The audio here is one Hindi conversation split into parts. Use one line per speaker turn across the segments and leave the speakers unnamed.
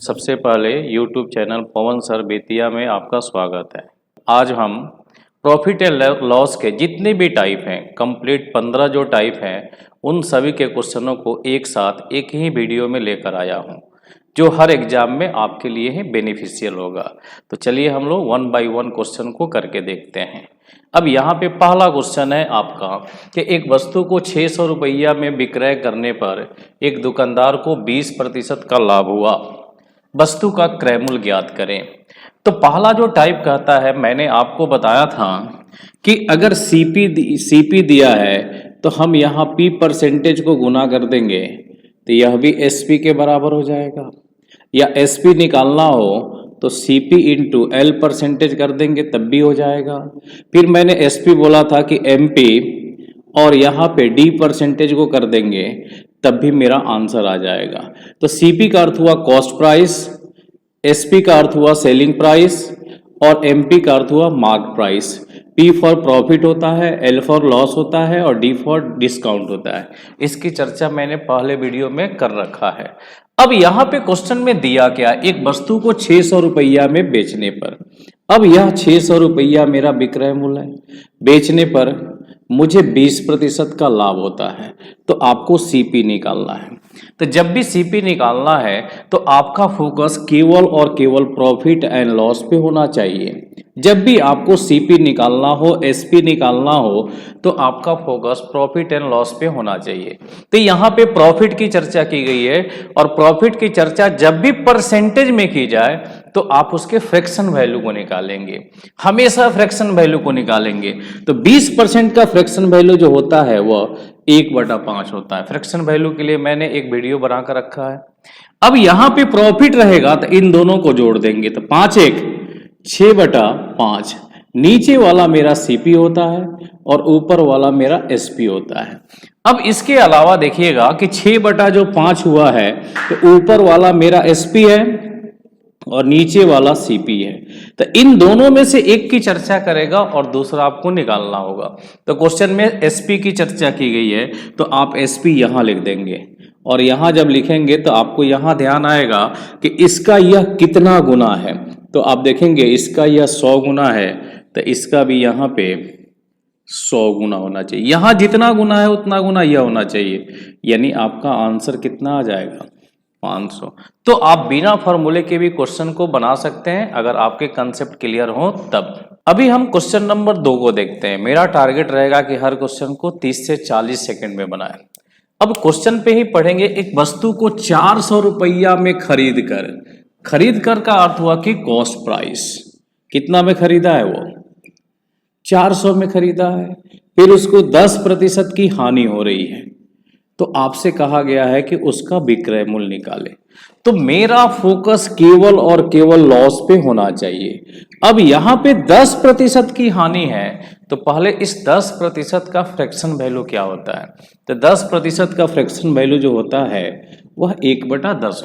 सबसे पहले YouTube चैनल पवन सर बेतिया में आपका स्वागत है। आज हम प्रॉफिट एंड लॉस के जितने भी टाइप हैं, कंप्लीट 15 जो टाइप हैं, उन सभी के क्वेश्चनों को एक साथ एक ही वीडियो में लेकर आया हूं, जो हर एग्जाम में आपके लिए ही बेनिफिशियल होगा। तो चलिए हम लोग 1 बाय 1 क्वेश्चन को करके देखते हैं। अब यहाँ पे पहला क्वेश्चन है आपका कि एक वस्तु को 600 रुपया में विक्रय करने पर एक दुकानदार को 20% का लाभ हुआ, वस्तु का क्रय मूल्य ज्ञात करें। तो पहला जो टाइप कहता है, मैंने आपको बताया था कि अगर सीपी दिया है तो हम यहाँ पी परसेंटेज को गुना कर देंगे तो यह भी एसपी के बराबर हो जाएगा, या एसपी निकालना हो तो सीपी इंटू एल परसेंटेज कर देंगे तब भी हो जाएगा। फिर मैंने एसपी बोला था कि एमपी और यहाँ पे डी परसेंटेज को कर देंगे तब भी मेरा आंसर आ जाएगा। तो सीपी का अर्थ हुआ कॉस्ट प्राइस, एसपी का अर्थ हुआ सेलिंग प्राइस और एमपी का अर्थ हुआ mark price. P for profit होता है, एल फॉर लॉस होता है और डी फॉर डिस्काउंट होता है। इसकी चर्चा मैंने पहले वीडियो में कर रखा है। अब यहाँ पे क्वेश्चन में दिया क्या, एक वस्तु को 600 रुपया में बेचने पर, अब यह 600 रुपया मेरा विक्रय मूल्य है, बेचने पर मुझे 20% का लाभ होता है, तो आपको सीपी निकालना है। तो जब भी सीपी निकालना है तो आपका फोकस केवल और केवल प्रॉफिट एंड लॉस पे होना चाहिए। जब भी आपको सीपी निकालना हो, एसपी निकालना हो, तो आपका फोकस प्रॉफिट एंड लॉस पे होना चाहिए। तो यहाँ पे प्रॉफिट की चर्चा की गई है, और प्रॉफिट की चर्चा जब भी परसेंटेज में की जाए तो आप उसके फ्रैक्शन वैल्यू को निकालेंगे, हमेशा फ्रैक्शन वैल्यू को निकालेंगे। तो 20% का फ्रैक्शन वैल्यू जो होता है वह 1/5 होता है। फ्रैक्शन वैल्यू के लिए मैंने एक वीडियो बना कर रखा है। अब यहाँ पे प्रॉफिट रहेगा तो इन दोनों को जोड़ देंगे, तो 5 1 6/5, नीचे वाला मेरा सीपी होता है और ऊपर वाला मेरा एसपी होता है। अब इसके अलावा देखिएगा कि 6/5 हुआ है तो ऊपर वाला मेरा एसपी है और नीचे वाला सीपी है। तो इन दोनों में से एक की चर्चा करेगा और दूसरा आपको निकालना होगा। तो क्वेश्चन में एसपी की चर्चा की गई है तो आप एसपी यहाँ लिख देंगे, और यहाँ जब लिखेंगे तो आपको यहाँ ध्यान आएगा कि इसका यह कितना गुना है। तो आप देखेंगे इसका यह 100 गुना है तो इसका भी यहाँ पे 100 गुना होना चाहिए। यहाँ जितना गुना है उतना गुना यह होना चाहिए, यानी आपका आंसर कितना आ जाएगा, 500। तो आप बिना फॉर्मूले के भी क्वेश्चन को बना सकते हैं अगर आपके कंसेप्ट क्लियर हो तब। अभी हम क्वेश्चन नंबर 2 को देखते हैं। मेरा टारगेट रहेगा कि हर क्वेश्चन को 30 से 40 सेकंड में बनाएं। अब क्वेश्चन पे ही पढ़ेंगे। एक वस्तु को 400 रुपया में खरीद कर का अर्थ हुआ कि कॉस्ट प्राइस, कितना में खरीदा है वो 400 में खरीदा है। फिर उसको 10% की हानि हो रही है तो आपसे कहा गया है कि उसका विक्रय मूल्य निकाले। तो मेरा फोकस केवल और केवल लॉस पे होना चाहिए। अब यहाँ पे 10% की हानि है तो पहले इस 10% का फ्रैक्शन वैल्यू क्या होता है। तो 10% का फ्रैक्शन वैल्यू जो होता है वह 1/10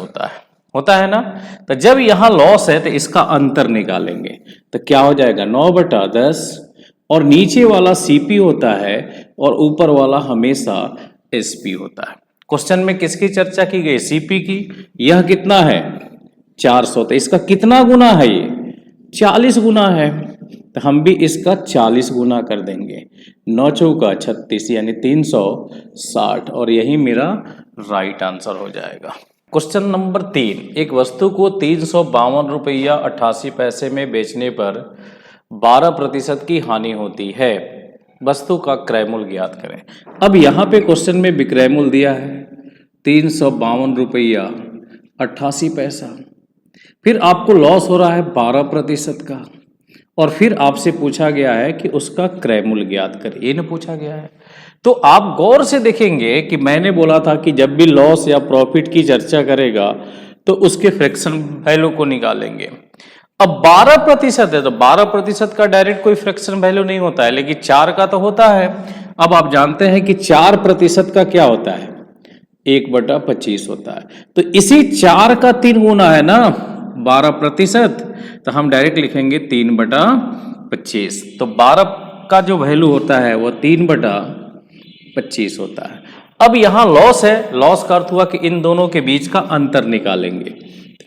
होता है ना। तो जब यहाँ लॉस है तो इसका अंतर निकालेंगे तो क्या हो जाएगा 9/10, और नीचे वाला सीपी होता है और ऊपर वाला हमेशा एसपी होता है। क्वेश्चन में किसकी चर्चा की गई, सीपी की। यह कितना है 400, तो इसका कितना गुना है, ये 40 गुना है। तो हम भी इसका 40 गुना कर देंगे, 9 चौका 36 यानी 360, और यही मेरा राइट आंसर हो जाएगा। क्वेश्चन नंबर 3, एक वस्तु को 352 रुपया 88 पैसे में बेचने पर 12% की हानि होती है, वस्तु का क्रय मूल्य ज्ञात करें। अब यहाँ पे क्वेश्चन में विक्रय मूल्य दिया है 352 रुपया 88 पैसा, फिर आपको लॉस हो रहा है 12% का, और फिर आपसे पूछा गया है कि उसका क्रय मूल्य ज्ञात करें, ये न पूछा गया है। तो आप गौर से देखेंगे कि मैंने बोला था कि जब भी लॉस या प्रॉफिट की चर्चा करेगा तो उसके फ्रैक्शन वैल्यू को निकालेंगे। अब 12% है तो 12% का डायरेक्ट कोई फ्रैक्शन वैल्यू नहीं होता है, लेकिन 4 का तो होता है। अब आप जानते हैं कि 4% का क्या होता है, 1/25 होता है। तो इसी 4 का 3 गुना है ना 12%, तो हम डायरेक्ट लिखेंगे 3/25। तो 12 का जो वैल्यू होता है वो 3/25 होता है। अब यहाँ लॉस है, लॉस का अर्थ हुआ कि इन दोनों के बीच का अंतर निकालेंगे।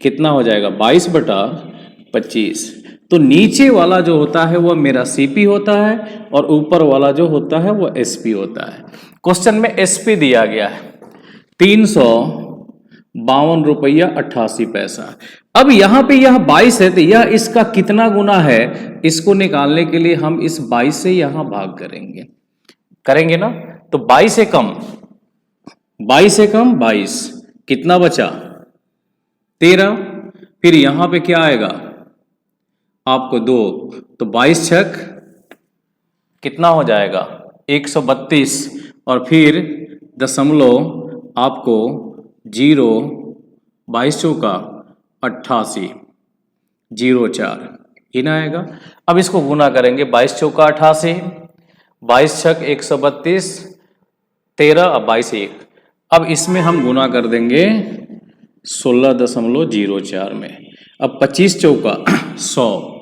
कितना हो जाएगा 22/25। तो नीचे वाला जो होता है वो मेरा सीपी होता है और ऊपर वाला जो होता है वो एसपी होता है। क्वेश्चन में एसपी दिया गया है 352 रुपया 88 पैसा। अब यहां पे यह 22 है तो यह इसका कितना गुना है, इसको निकालने के लिए हम इस 22 से यहां भाग करेंगे ना। तो 22 से कम 22 कितना बचा 13। फिर यहां पे क्या आएगा आपको 2, तो 22 छक कितना हो जाएगा 132 और फिर दशमलव आपको 0, 22 चौका 88 04 ही ना आएगा। अब इसको गुना करेंगे 22 चौका 88, 22 छक 132, 13 और 22 1। अब इसमें हम गुना कर देंगे 16.04 में। अब 25 चौका 100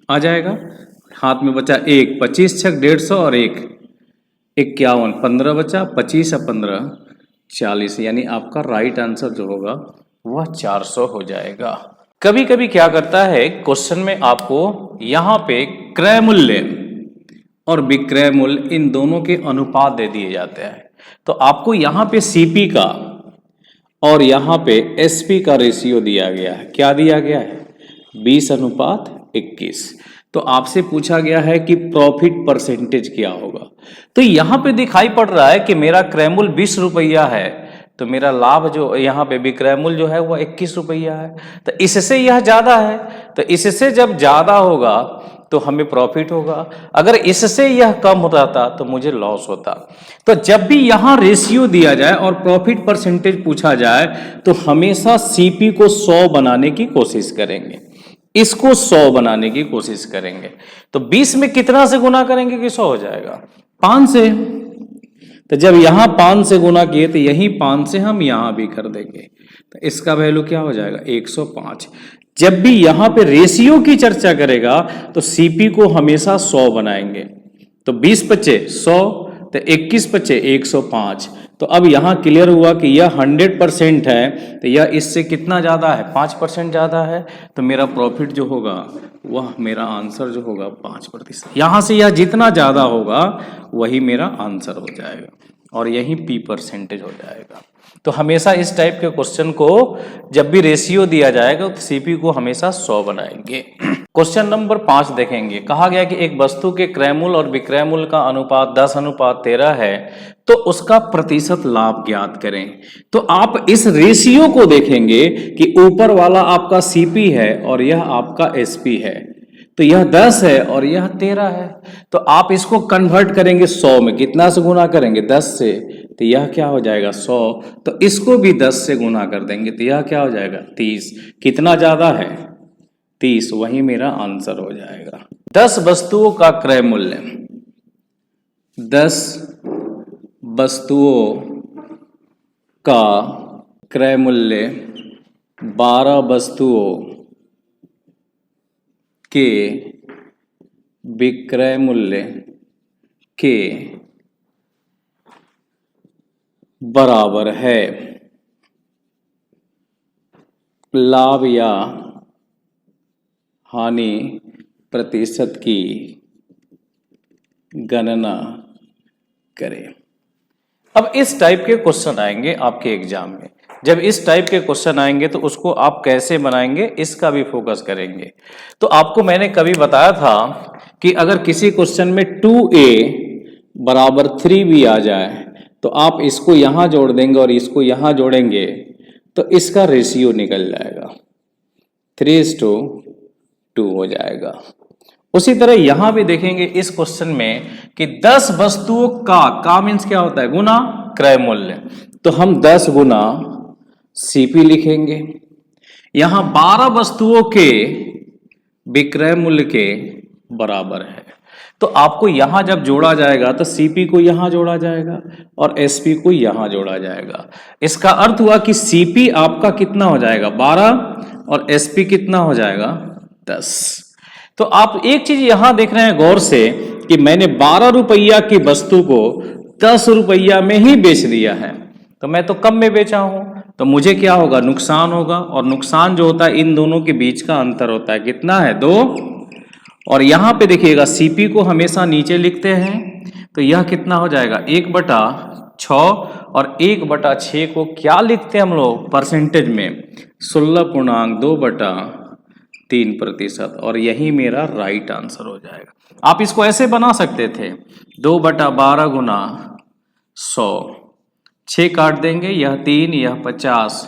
आ जाएगा, हाथ में बचा 1, 25 छक 150 और 1 51, 15 बचा, 25 और 15 40, यानी आपका राइट आंसर जो होगा वह 400 हो जाएगा। कभी कभी क्या करता है क्वेश्चन में आपको यहाँ पे क्रय मूल्य और विक्रय मूल्य इन दोनों के अनुपात दे दिए जाते हैं। तो आपको यहाँ पे सीपी का और यहाँ पे एसपी का रेशियो दिया गया है। क्या दिया गया है 20:21। तो आपसे पूछा गया है कि प्रॉफिट परसेंटेज क्या होगा। तो यहाँ पे दिखाई पड़ रहा है कि मेरा क्रय मूल्य 20 रुपया है, तो मेरा लाभ जो यहाँ पे विक्रय मूल्य जो है वह 21 रुपया है। तो इससे यह ज्यादा है, तो इससे जब ज्यादा होगा तो हमें प्रॉफिट होगा, अगर इससे यह कम होता था तो मुझे लॉस होता। तो जब भी यहां रेशियो दिया जाए और प्रॉफिट परसेंटेज पूछा जाए तो हमेशा सीपी को 100 बनाने की कोशिश करेंगे, इसको 100 बनाने की कोशिश करेंगे। तो 20 में कितना से गुना करेंगे कि 100 हो जाएगा 5 से। तो जब यहां 5 से गुना किए तो यही 5 से हम यहां भी कर देंगे, तो इसका वैल्यू क्या हो जाएगा 105। जब भी यहां पे रेशियो की चर्चा करेगा तो सीपी को हमेशा 100 बनाएंगे। तो 20 बचे 100, तो 21 बचे 105। तो अब यहां क्लियर हुआ कि यह 100% है, तो यह इससे कितना ज्यादा है 5% ज्यादा है। तो मेरा प्रॉफिट जो होगा वह मेरा आंसर जो होगा 5%। यहां से यह जितना ज्यादा होगा वही मेरा आंसर हो जाएगा और यही पी परसेंटेज हो जाएगा। तो हमेशा इस टाइप के क्वेश्चन को जब भी रेशियो दिया जाएगा तो सीपी को हमेशा 100 बनाएंगे। क्वेश्चन नंबर 5 देखेंगे। कहा गया कि एक वस्तु के क्रय मूल्य और विक्रय मूल्य का अनुपात 10:13 है, तो उसका प्रतिशत लाभ ज्ञात करें। तो आप इस रेशियो को देखेंगे कि ऊपर वाला आपका सीपी है और यह आपका एसपी है, तो यह 10 है और यह 13 है। तो आप इसको कन्वर्ट करेंगे 100 में, कितना से गुना करेंगे 10 से, तो यह क्या हो जाएगा 100। तो इसको भी 10 से गुना कर देंगे तो यह क्या हो जाएगा 30। कितना ज्यादा है 30, वही मेरा आंसर हो जाएगा। 10 वस्तुओं का क्रय मूल्य, 10 वस्तुओं का क्रय मूल्य 12 वस्तुओं के विक्रय मूल्य के बराबर है। लाभ या हानि प्रतिशत की गणना करें। अब इस टाइप के क्वेश्चन आएंगे आपके एग्जाम में। जब इस टाइप के क्वेश्चन आएंगे तो उसको आप कैसे बनाएंगे इसका भी फोकस करेंगे। तो आपको मैंने कभी बताया था कि अगर किसी क्वेश्चन में 2a बराबर 3b आ जाए तो आप इसको यहां जोड़ देंगे और इसको यहां जोड़ेंगे तो इसका रेशियो निकल जाएगा, 3:2 हो जाएगा। उसी तरह यहां भी देखेंगे इस क्वेश्चन में कि 10 वस्तुओं का मीन्स क्या होता है गुना क्रय मूल्य, तो हम 10 गुना सीपी लिखेंगे। यहां 12 वस्तुओं के विक्रय मूल्य के बराबर है, तो आपको यहां जब जोड़ा जाएगा तो सीपी को यहां जोड़ा जाएगा और एसपी को यहां जोड़ा जाएगा। इसका अर्थ हुआ कि सीपी आपका कितना हो जाएगा 12 और एसपी कितना हो जाएगा 10। तो आप एक चीज यहां देख रहे हैं गौर से कि मैंने 12 रुपया की वस्तु को 10 रुपया में ही बेच दिया है। तो मैं तो कम में बेचा हूँ, तो मुझे क्या होगा, नुकसान होगा। और नुकसान जो होता है इन दोनों के बीच का अंतर होता है, कितना है, 2। और यहाँ पे देखिएगा सीपी को हमेशा नीचे लिखते हैं, तो यह कितना हो जाएगा, 1/6। और 1/6 को क्या लिखते हैं हम लोग परसेंटेज में, 16.2/3%। और यही मेरा राइट आंसर हो जाएगा। आप इसको ऐसे बना सकते थे, 2/12 गुना 100, 6 काट देंगे, यह 3, यह 50,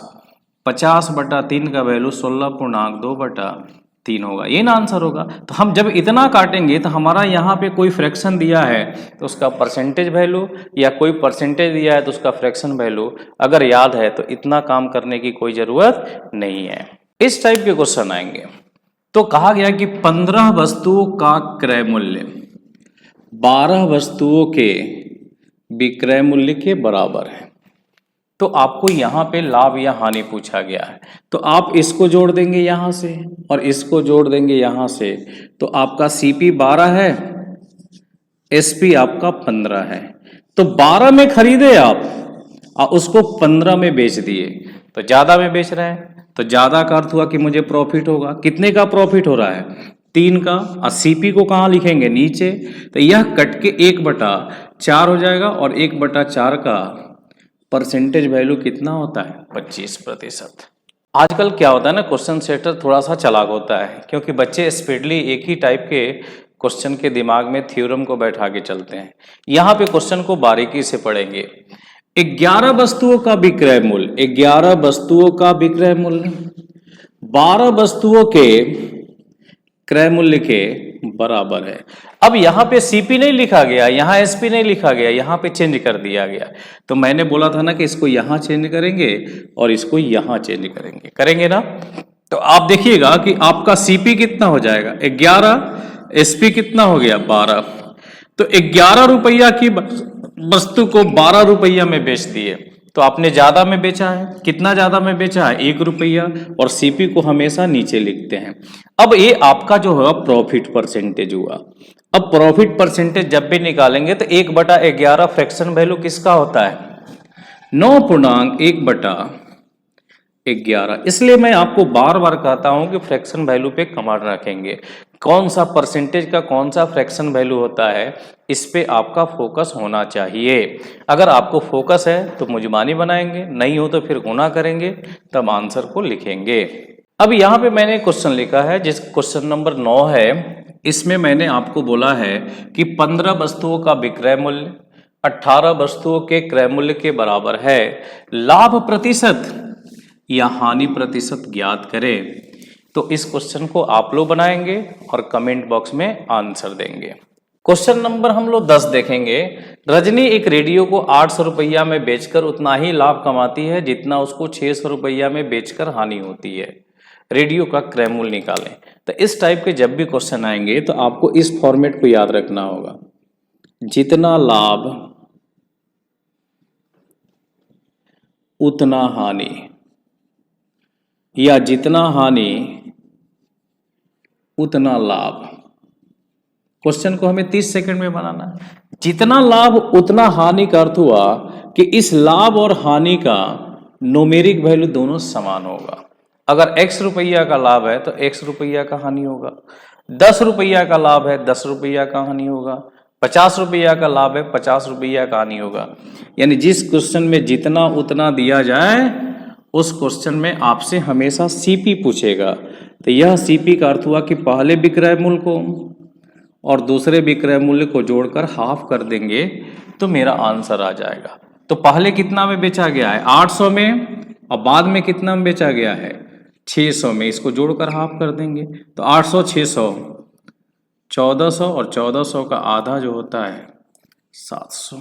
50/3 का वैल्यू 16.2/3 होगा, ये ना आंसर होगा। तो हम जब इतना काटेंगे तो हमारा यहाँ पे कोई फ्रैक्शन दिया है तो उसका परसेंटेज वैल्यू, या कोई परसेंटेज दिया है तो उसका फ्रैक्शन वैल्यू अगर याद है तो इतना काम करने की कोई ज़रूरत नहीं है। इस टाइप के क्वेश्चन आएंगे। तो कहा गया कि 15 वस्तुओं का क्रय मूल्य 12 वस्तुओं के विक्रय मूल्य के बराबर है। तो आपको यहाँ पे लाभ या हानि पूछा गया है, तो आप इसको जोड़ देंगे यहाँ से और इसको जोड़ देंगे यहाँ से, तो आपका सीपी 12 है, एसपी आपका 15 है। तो 12 में खरीदे आप और उसको 15 में बेच दिए, तो ज़्यादा में बेच रहे हैं, तो ज़्यादा का अर्थ हुआ कि मुझे प्रॉफिट होगा। कितने का प्रॉफिट हो रहा है, 3 का। और सीपी को कहाँ लिखेंगे, नीचे। तो यह कट के 1/4 हो जाएगा, और 1/4 का परसेंटेज वैल्यू कितना होता है, 25%। आजकल क्या होता है ना, क्वेश्चन सेटर थोड़ा सा चालाक होता है, क्योंकि बच्चे स्पीडली एक ही टाइप के क्वेश्चन के दिमाग में थ्योरम को बैठा के चलते हैं। यहाँ पे क्वेश्चन को बारीकी से पढ़ेंगे। 11 वस्तुओं का विक्रय मूल्य, 11 वस्तुओं का विक्रय मूल्य 12 वस्तुओं के क्रय मूल्य के बराबर है। अब यहाँ पे सीपी नहीं लिखा गया, यहाँ एसपी नहीं लिखा गया, यहाँ पे चेंज कर दिया गया। तो मैंने बोला था ना कि इसको यहाँ चेंज करेंगे और इसको यहाँ चेंज करेंगे ना। तो आप देखिएगा कि आपका सीपी कितना हो जाएगा, 11, एसपी कितना हो गया, 12। तो 11 रुपया की वस्तु को 12 रुपया में बेच दिए, तो आपने ज्यादा में बेचा है। कितना ज्यादा में बेचा है, 1 रुपया। और सीपी को हमेशा नीचे लिखते हैं। अब ये आपका जो है प्रॉफिट परसेंटेज हुआ। अब प्रॉफिट परसेंटेज जब भी निकालेंगे तो 1/11 फ्रैक्शन वैल्यू किसका होता है, 9.1/11। इसलिए मैं आपको बार बार कहता हूं कि फ्रैक्शन वैल्यू पे कमांड रखेंगे। कौन सा परसेंटेज का कौन सा फ्रैक्शन वैल्यू होता है, इस पे आपका फोकस होना चाहिए। अगर आपको फोकस है तो मुजमानी बनाएंगे, नहीं हो तो फिर गुना करेंगे, तब आंसर को लिखेंगे। अब यहाँ पे मैंने क्वेश्चन लिखा है, जिस क्वेश्चन नंबर 9 है, इसमें मैंने आपको बोला है कि 15 वस्तुओं का विक्रय मूल्य 18 वस्तुओं के क्रय मूल्य के बराबर है। लाभ प्रतिशत या हानि प्रतिशत ज्ञात करें। तो इस क्वेश्चन को आप लोग बनाएंगे और कमेंट बॉक्स में आंसर देंगे। क्वेश्चन नंबर हम लोग 10 देखेंगे। रजनी एक रेडियो को 800 रुपया में बेचकर उतना ही लाभ कमाती है जितना उसको 600 रुपया में बेचकर हानि होती है। रेडियो का क्रय मूल्य निकालें। तो इस टाइप के जब भी क्वेश्चन आएंगे तो आपको इस फॉर्मेट को याद रखना होगा, जितना लाभ उतना हानि, या जितना हानि उतना लाभ। क्वेश्चन को हमें 30 सेकंड में बनाना है। जितना लाभ उतना हानि का अर्थ हुआ कि इस लाभ और हानि का न्यूमेरिक वैल्यू दोनों समान होगा। अगर x रुपया का लाभ है तो x रुपया का हानि होगा, 10 रुपया का लाभ है 10 रुपया का हानि होगा, 50 रुपया का लाभ है 50 रुपया का हानि होगा। यानी जिस क्वेश्चन में जितना उतना दिया जाए उस क्वेश्चन में आपसे हमेशा सीपी पूछेगा। तो यह सीपी का अर्थ हुआ कि पहले विक्रय मूल्य को और दूसरे विक्रय मूल्य को जोड़कर हाफ कर देंगे तो मेरा आंसर आ जाएगा। तो पहले कितना में बेचा गया है, 800 में, और बाद में कितना में बेचा गया है, 600 में। इसको जोड़कर हाफ कर देंगे तो 800 600 1400, और 1400 का आधा जो होता है 700।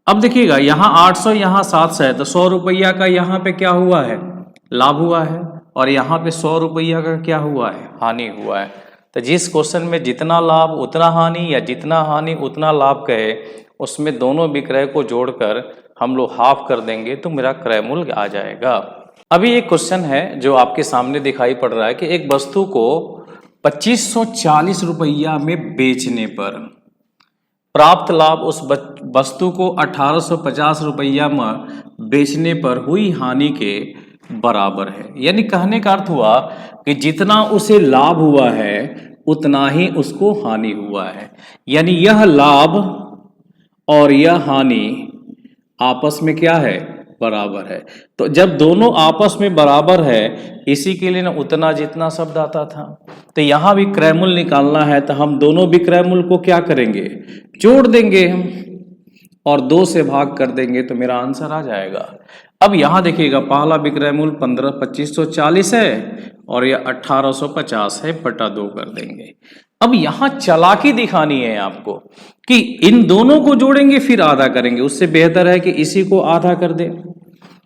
अब देखिएगा यहाँ 800 यहाँ 700 है, तो 100 रुपया का यहाँ पे क्या हुआ है, लाभ हुआ है, और यहाँ पे 100 रुपया का क्या हुआ है, हानि हुआ है। तो जिस क्वेश्चन में जितना लाभ उतना हानि या जितना हानि उतना लाभ कहे, उसमें दोनों विक्रय को जोड़कर हम लोग हाफ कर देंगे तो मेरा क्रय मूल्य आ जाएगा। अभी एक क्वेश्चन है जो आपके सामने दिखाई पड़ रहा है कि एक वस्तु को 2540 रुपया में बेचने पर प्राप्त लाभ उस वस्तु को 1850 रुपया में बेचने पर हुई हानि के बराबर है। यानी कहने का अर्थ हुआ कि जितना उसे लाभ हुआ है उतना ही उसको हानि हुआ है। यानी यह लाभ और यह हानि आपस में क्या है, बराबर है। तो जब दोनों आपस में बराबर है, इसी के लिए ना उतना जितना शब्द आता था। तो यहां भी क्रयमूल्य निकालना है तो हम दोनों विक्रयमूल्य को क्या करेंगे, जोड़ देंगे हम और 2 से भाग कर देंगे तो मेरा आंसर आ जाएगा। अब यहां देखिएगा, पहला विक्रय मूल्य 2540 है और यह 1850 है, बटा 2 कर देंगे। अब यहां चालाकी दिखानी है आपको कि इन दोनों को जोड़ेंगे फिर आधा करेंगे, उससे बेहतर है कि इसी को आधा कर दे।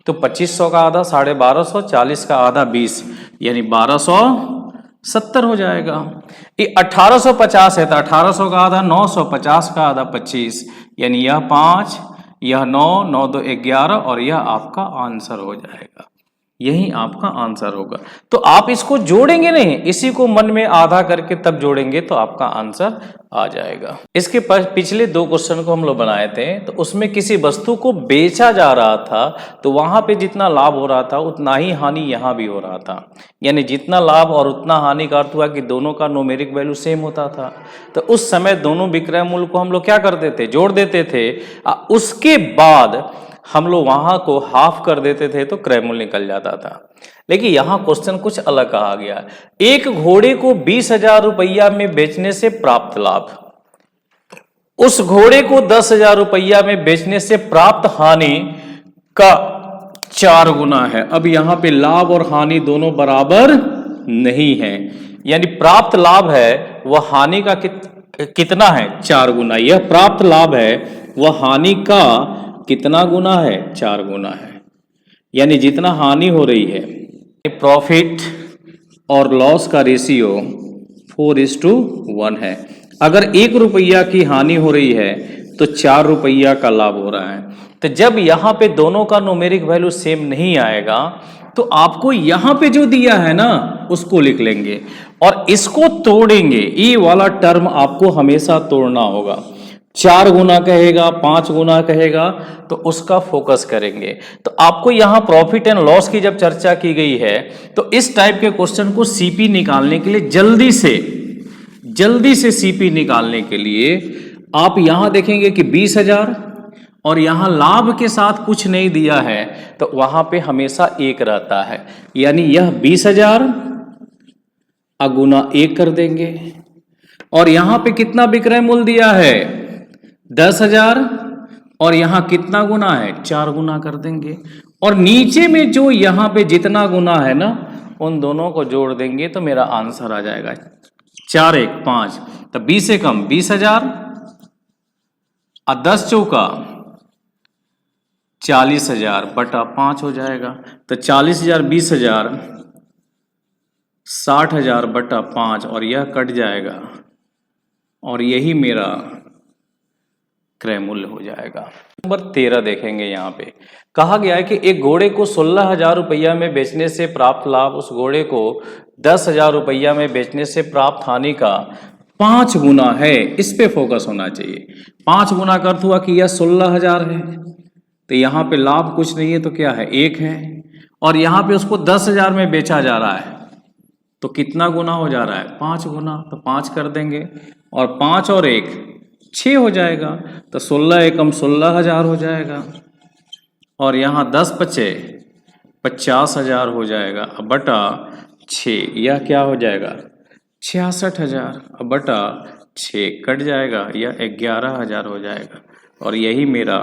तो 2500 का आधा 1250, 40 का आधा 20, यानी 1270 हो जाएगा। ये 1850 है तो 1800 का आधा 950 का आधा 25, यानी यह 5, यह 9, 9 2 11 और यह आपका आंसर हो जाएगा। यही आपका आंसर होगा। तो आप इसको जोड़ेंगे नहीं, इसी को मन में आधा करके तब जोड़ेंगे तो आपका आंसर आ जाएगा। इसके पिछले 2 क्वेश्चन को हम लोग बनाए थे, तो उसमें किसी वस्तु को बेचा जा रहा था तो वहां पे जितना लाभ हो रहा था उतना ही हानि यहां भी हो रहा था। यानी जितना लाभ और उतना हानि का अर्थ हुआ कि दोनों का न्यूमेरिक वैल्यू सेम होता था। तो उस समय दोनों विक्रय मूल्य को हम लोग क्या करते थे, जोड़ देते थे। उसके बाद हम लोग वहां को हाफ कर देते थे तो क्रय मूल्य निकल जाता था। लेकिन यहां क्वेश्चन कुछ अलग कहा गया। एक घोड़े को 20,000 रुपया में बेचने से प्राप्त लाभ उस घोड़े को 10,000 रुपया में बेचने से प्राप्त हानि का 4 गुना है। अब यहां पे लाभ और हानि दोनों बराबर नहीं है, यानी प्राप्त लाभ है वह हानि का कितना है, 4 गुना। यह प्राप्त लाभ है वह हानि का कितना गुना है, 4 गुना है। यानी जितना हानि हो रही है, प्रॉफिट और लॉस का रेशियो 4:1 है। अगर 1 रुपया की हानि हो रही है तो 4 रुपया का लाभ हो रहा है। तो जब यहां पे दोनों का न्यूमेरिक वैल्यू सेम नहीं आएगा तो आपको यहां पे जो दिया है ना उसको लिख लेंगे और इसको तोड़ेंगे। ये वाला टर्म आपको हमेशा तोड़ना होगा। 4 गुना कहेगा, 5 गुना कहेगा तो उसका फोकस करेंगे। तो आपको यहां प्रॉफिट एंड लॉस की जब चर्चा की गई है तो इस टाइप के क्वेश्चन को सीपी निकालने के लिए जल्दी से सीपी निकालने के लिए आप यहां देखेंगे कि 20,000 और यहां लाभ के साथ कुछ नहीं दिया है तो वहां पे हमेशा 1 रहता है। यानी यह 20,000 गुना 1 कर देंगे और यहां पे कितना विक्रय मूल्य दिया है, 10,000 और यहां कितना गुना है, 4 गुना कर देंगे और नीचे में जो यहां पे जितना गुना है ना उन दोनों को जोड़ देंगे तो मेरा आंसर आ जाएगा 4 1 5। तो 20 से कम 20,000 और 10 चौका 40,000 बटा 5 हो जाएगा। तो 40,000 20,000 60,000 बटा 5 और यह कट जाएगा और यही मेरा क्रय मूल्य हो जाएगा। नंबर 13 देखेंगे। यहाँ पे कहा गया है कि एक घोड़े को 16,000 रुपया में बेचने से प्राप्त लाभ उस घोड़े को 10,000 रुपया में बेचने से प्राप्त हानि का 5 गुना है। इस पे फोकस होना चाहिए। 5 गुना का अर्थ हुआ कि यह 16,000 है तो यहाँ पे लाभ कुछ नहीं है तो क्या है, 1 है और यहाँ पे उसको 10,000 में बेचा जा रहा है तो कितना गुना हो जा रहा है, 5 गुना। तो 5 कर देंगे और 5 और 1 6 हो जाएगा। तो 16 एकम 16,000 हो जाएगा और यहाँ 10 पचे 50,000 हो जाएगा बटा 6, यह क्या हो जाएगा 66,000 बटा 6 कट जाएगा, यह 11,000 हो जाएगा और यही मेरा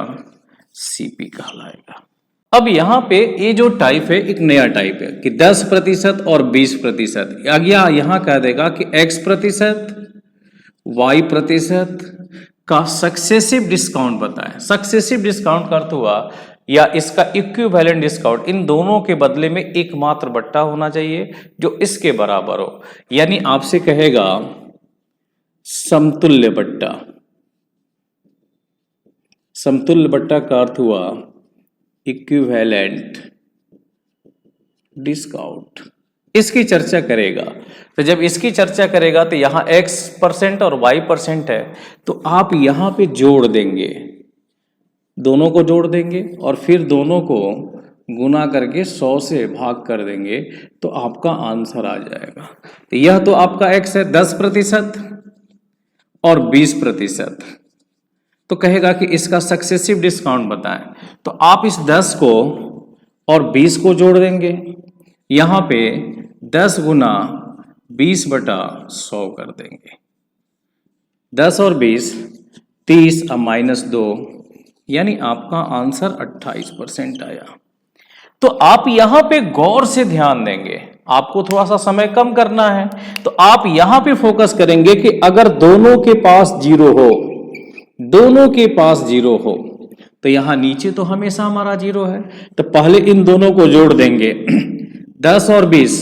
सीपी कहलाएगा। अब यहाँ पे ये जो टाइप है एक नया टाइप है कि 10% और 20%। या यहाँ कह देगा कि X% Y% का सक्सेसिव डिस्काउंट बताएं। सक्सेसिव डिस्काउंट का अर्थ हुआ या इसका इक्विवेलेंट डिस्काउंट, इन दोनों के बदले में एकमात्र बट्टा होना चाहिए जो इसके बराबर हो। यानी आपसे कहेगा समतुल्य बट्टा। समतुल्य बट्टा का अर्थ हुआ इक्विवेलेंट डिस्काउंट। इसकी चर्चा करेगा। तो जब इसकी चर्चा करेगा तो यहां X% और Y% है तो आप यहां पे जोड़ देंगे दोनों को जोड़ देंगे और फिर दोनों को गुना करके 100 से भाग कर देंगे तो आपका आंसर आ जाएगा। तो यह तो आपका x है 10% और 20%। तो कहेगा कि इसका सक्सेसिव डिस्काउंट बताएं। तो आप इस 10 को और 20 को जोड़ देंगे, यहाँ पे 10 गुना 20/100 कर देंगे। 10 और 20 30 और -2 यानी आपका आंसर 28% आया। तो आप यहाँ पे गौर से ध्यान देंगे, आपको थोड़ा सा समय कम करना है, तो आप यहाँ पे फोकस करेंगे कि अगर दोनों के पास जीरो हो, दोनों के पास जीरो हो तो यहाँ नीचे तो हमेशा हमारा जीरो है, तो पहले इन दोनों को जोड़ देंगे 10 और 20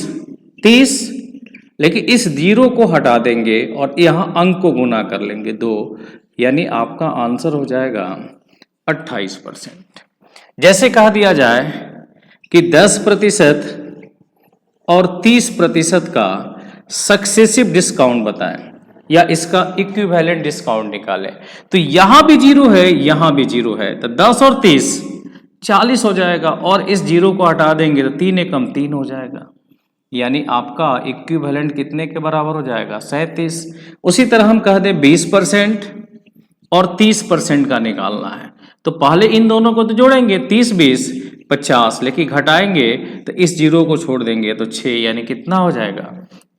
30, लेकिन इस जीरो को हटा देंगे और यहाँ अंक को गुना कर लेंगे 2, यानी आपका आंसर हो जाएगा 28%। जैसे कह दिया जाए कि 10% और 30% का सक्सेसिव डिस्काउंट बताएं या इसका इक्विवेलेंट डिस्काउंट निकालें, तो यहां भी जीरो है, यहां भी जीरो है, तो 10 और 30 40 हो जाएगा और इस जीरो को हटा देंगे तो 3 एकम 3 हो जाएगा, यानी आपका इक्विवेलेंट कितने के बराबर हो जाएगा 37। उसी तरह हम कह दें 20% और 30% का निकालना है, तो पहले इन दोनों को तो जोड़ेंगे 30 20 50, लेकिन घटाएंगे तो इस जीरो को छोड़ देंगे तो 6, यानी कितना हो जाएगा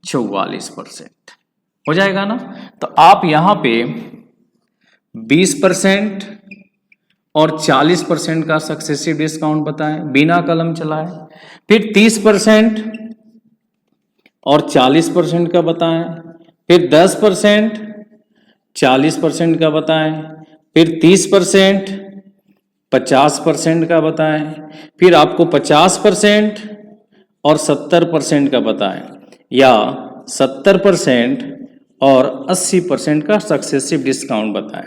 44% हो जाएगा ना। तो आप यहाँ पे 20% और 40% का सक्सेसिव डिस्काउंट बताएं बिना कलम चलाए, फिर 30% और 40% का बताएं, फिर 10% 40% का बताएं, फिर 30% 50% का बताएं, फिर आपको 50% और 70% का बताएं, या 70% और 80% का सक्सेसिव डिस्काउंट बताएं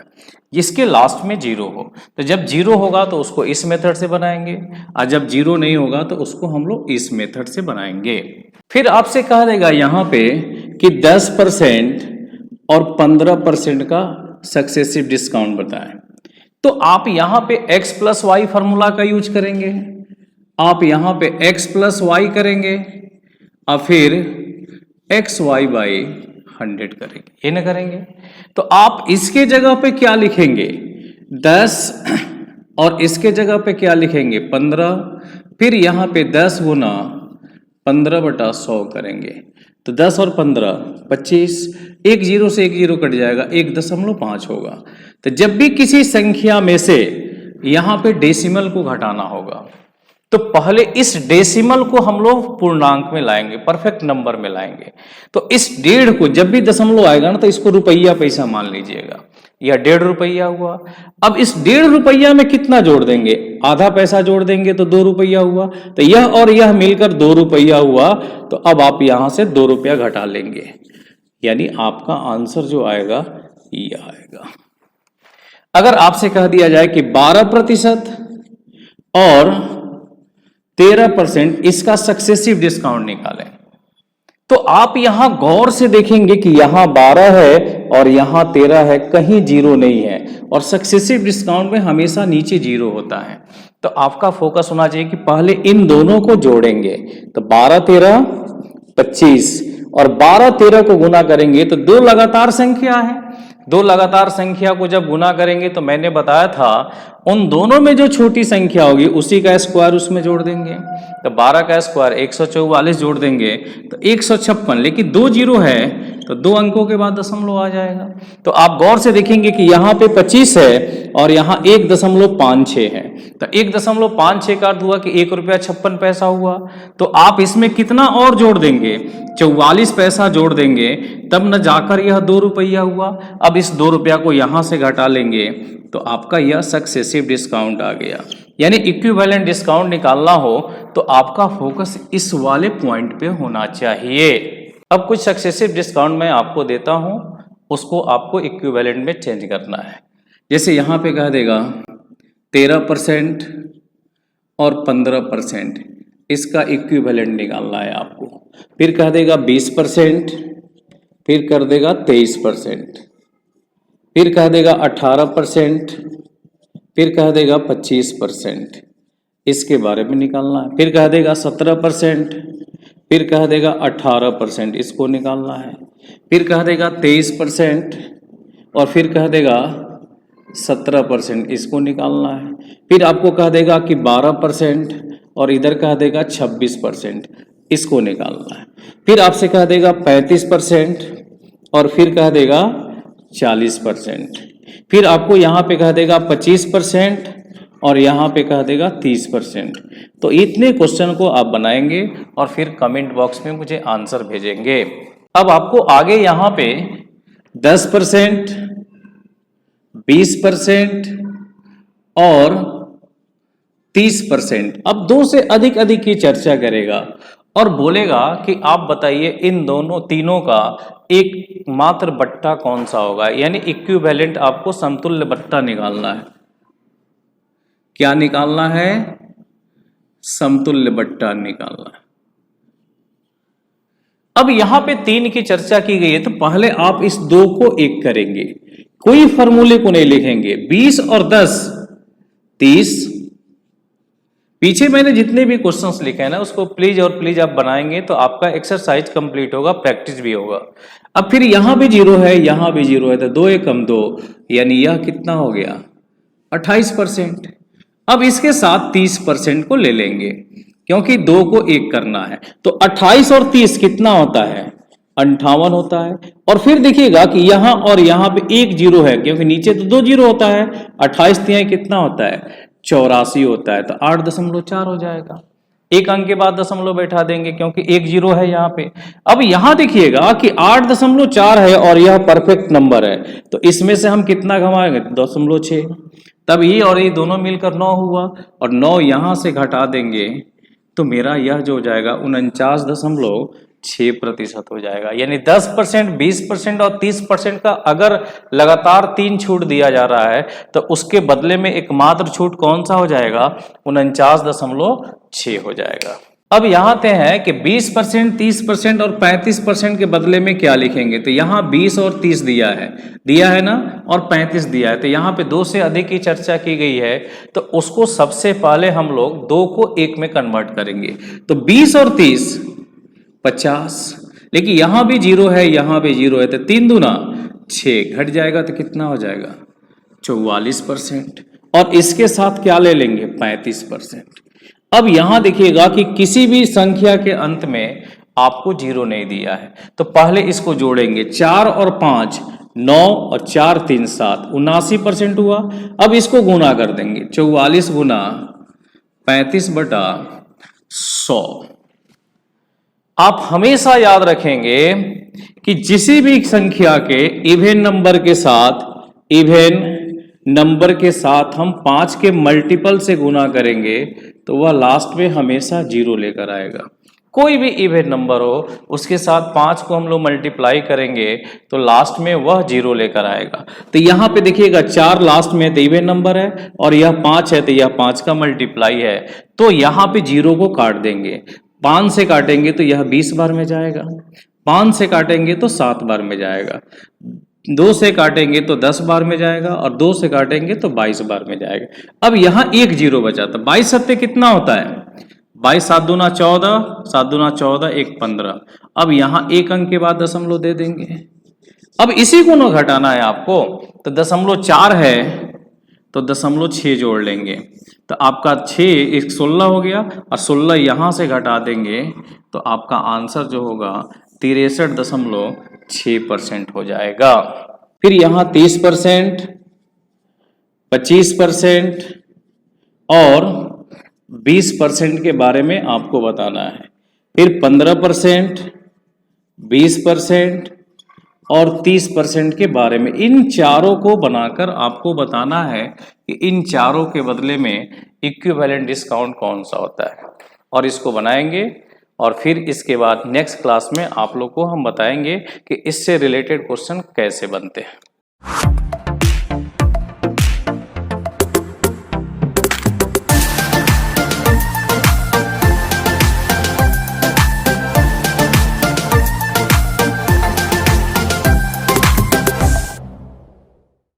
जिसके लास्ट में जीरो हो। तो जब जीरो होगा तो उसको इस मेथड से बनाएंगे और जब जीरो नहीं होगा तो उसको हम लोग इस मेथड से बनाएंगे। फिर आपसे कहा देगा यहाँ पे कि 10% और 15% का सक्सेसिव डिस्काउंट बताएं, तो आप यहाँ पे x + y फार्मूला का यूज करेंगे, आप यहाँ पे x + y करेंगे और फिर xy/100 करेंगे, ये ना करेंगे। तो आप इसके जगह पे क्या लिखेंगे 10 और इसके जगह पे क्या लिखेंगे 15, फिर यहाँ पे 10 गुना 15/100 करेंगे, तो 10 और 15 25, एक जीरो से एक जीरो कट जाएगा, 1.5 होगा। तो जब भी किसी संख्या में से यहाँ पे डेसिमल को घटाना होगा तो पहले इस डेसिमल को हम लोग पूर्णांक में लाएंगे, परफेक्ट नंबर में लाएंगे। तो इस 1.5 को जब भी दशमलव आएगा ना तो इसको रुपया पैसा मान लीजिएगा, यह 1.5 रुपया हुआ। अब इस 1.5 रुपया में कितना जोड़ देंगे, आधा पैसा जोड़ देंगे तो 2 रुपया हुआ, तो यह और यह मिलकर 2 रुपया हुआ। तो अब आप यहां से 2 रुपया घटा लेंगे, यानी आपका आंसर जो आएगा ये आएगा। अगर आपसे कह दिया जाए कि 12% और 13% इसका सक्सेसिव डिस्काउंट निकालें, तो आप यहां गौर से देखेंगे कि यहां 12 है और यहां 13 है, कहीं जीरो नहीं है, और सक्सेसिव डिस्काउंट में हमेशा नीचे जीरो होता है। तो आपका फोकस होना चाहिए कि पहले इन दोनों को जोड़ेंगे, तो 12 13 25 और 12 13 को गुना करेंगे तो 2 लगातार संख्या है, 2 लगातार संख्या को जब गुना करेंगे तो मैंने बताया था उन दोनों में जो छोटी संख्या होगी उसी का स्क्वायर उसमें जोड़ देंगे। तो 12 का स्क्वायर 144 जोड़ देंगे तो 156, लेकिन 2 जीरो है तो 2 अंकों के बाद दशमलव आ जाएगा। तो आप गौर से देखेंगे कि यहाँ पे 25 है और यहाँ 1.56 है, तो 1.56 का अर्थ हुआ कि 1 रुपया 56 पैसा हुआ। तो आप इसमें कितना और जोड़ देंगे 44 पैसा जोड़ देंगे, तब न जाकर यह 2 रुपया हुआ। अब इस 2 रुपया को यहाँ से घटा लेंगे तो आपका यह सक्सेसिव डिस्काउंट आ गया। यानी इक्विवेलेंट डिस्काउंट निकालना हो तो आपका फोकस इस वाले पॉइंट पे होना चाहिए। अब कुछ सक्सेसिव डिस्काउंट मैं आपको देता हूं, उसको आपको इक्विवेलेंट में चेंज करना है। जैसे यहाँ पे कह देगा 13% और 15%, इसका इक्विवेलेंट निकालना है आपको। फिर कह देगा 20%, फिर कर देगा 23%, फिर कह देगा 18%, फिर कह देगा 25%, इसके बारे में निकालना है। फिर कह देगा 17%, फिर कह देगा 18%, इसको निकालना है। फिर कह देगा 23% और फिर कह देगा 17%, इसको निकालना है। फिर आपको कह देगा कि 12% और इधर कह देगा 26%, इसको निकालना है। फिर आपसे कह देगा 35% और फिर कह देगा 40%। फिर आपको यहाँ पे कह देगा 25% और यहाँ पे कह देगा 30%। तो इतने क्वेश्चन को आप बनाएंगे और फिर कमेंट बॉक्स में मुझे आंसर भेजेंगे। अब आपको आगे यहाँ पे 10%, 20% और 30%, अब दो से अधिक की चर्चा करेगा और बोलेगा कि आप बताइए इन दोनों तीनों का एक मात्र बट्टा कौन सा होगा, यानी इक्विवेलेंट आपको समतुल्य बट्टा निकालना है। क्या निकालना है? समतुल्य बट्टा निकालना है। अब यहां पे 3 की चर्चा की गई है, तो पहले आप इस 2 को 1 करेंगे, कोई फॉर्मूले को नहीं लिखेंगे। 20 और 10 30। पीछे मैंने जितने भी क्वेश्चंस लिखे हैं ना, उसको प्लीज और प्लीज आप बनाएंगे तो आपका एक्सरसाइज कंप्लीट होगा, प्रैक्टिस भी होगा। अब फिर यहां भी 0 है, यहां भी 0 है, तो 2 एकम 2, यानी यह कितना हो गया? 28%। अब इसके साथ 30% को ले लेंगे क्योंकि 2 को 1 करना है, तो 28 और 30 कितना होता है? 58 होता है। और फिर देखिएगा कि यहां और यहां पे 1 0 है, क्योंकि नीचे तो 2 0 होता है। 28 तिहाई कितना होता है? 84 होता है, तो 8.4 हो जाएगा। एक अंक के बाद दशमलव बैठा देंगे क्योंकि 1 0 है यहाँ पे। अब यहां देखिएगा कि 8.4 है और यह परफेक्ट नंबर है, तो इसमें से हम कितना घटाएंगे? 0.6। तब ये और ये दोनों मिलकर 9 हुआ, और 9 यहां से घटा देंगे तो मेरा यह जो हो जाएगा 49.6% हो जाएगा। यानी 10%, 20% और 30% का अगर लगातार 3 छूट दिया जा रहा है तो उसके बदले में एकमात्र छूट कौन सा हो जाएगा? 49.6 हो जाएगा। अब यहाँ आते हैं कि 20%, 30% और 35% के बदले में क्या लिखेंगे, तो यहाँ 20 और 30 दिया है ना, और 35 दिया है, तो यहाँ पे 2 से अधिक की चर्चा की गई है, तो उसको सबसे पहले हम लोग 2 को 1 में कन्वर्ट करेंगे। तो 20 और 30 50, लेकिन यहाँ भी 0 है, यहाँ भी 0 है, तो 3 दूना 6 घट जाएगा, तो कितना हो जाएगा? 44%। और इसके साथ क्या ले लेंगे? 35%। अब यहां देखिएगा कि किसी भी संख्या के अंत में आपको 0 नहीं दिया है, तो पहले इसको जोड़ेंगे। 4 और 5 9 और 4 3 7 79% हुआ। अब इसको गुना कर देंगे, 44 गुना 35/100। आप हमेशा याद रखेंगे कि किसी भी संख्या के इवन नंबर के साथ हम 5 के मल्टीपल से गुना करेंगे तो वह लास्ट में हमेशा 0 लेकर आएगा। कोई भी इवन नंबर हो उसके साथ 5 को हम लोग मल्टीप्लाई करेंगे तो लास्ट में वह 0 लेकर आएगा। तो यहाँ पे देखिएगा 4 लास्ट में तो इवन नंबर है और यह 5 है, तो यह 5 का मल्टीप्लाई है, तो यहाँ पे 0 को काट देंगे। 5 से काटेंगे तो यह 20 बार में जाएगा, 5 से काटेंगे तो 7 बार में जाएगा, 2 से काटेंगे तो 10 बार में जाएगा और 2 से काटेंगे तो 22 बार में जाएगा। अब यहाँ 1 0 बचा, तो 22 सत्ते कितना होता है? 22 7 दूना 14, 7 दूना 14, 1 15। अब यहाँ 1 अंक के बाद दशमलव दे देंगे। अब इसी को ना घटाना है आपको, तो 0.4 है तो 0.6 जोड़ लेंगे, तो आपका 6 16 हो गया, और 16 यहाँ से घटा देंगे तो आपका आंसर जो होगा 63.6% हो जाएगा। फिर यहाँ 30%, 25% और 20% के बारे में आपको बताना है। फिर 15%, 20% और 30% के बारे में, इन चारों को बनाकर आपको बताना है कि इन चारों के बदले में इक्विवेलेंट डिस्काउंट कौन सा होता है, और इसको बनाएंगे। और फिर इसके बाद नेक्स्ट क्लास में आप लोग को हम बताएंगे कि इससे रिलेटेड क्वेश्चन कैसे बनते हैं।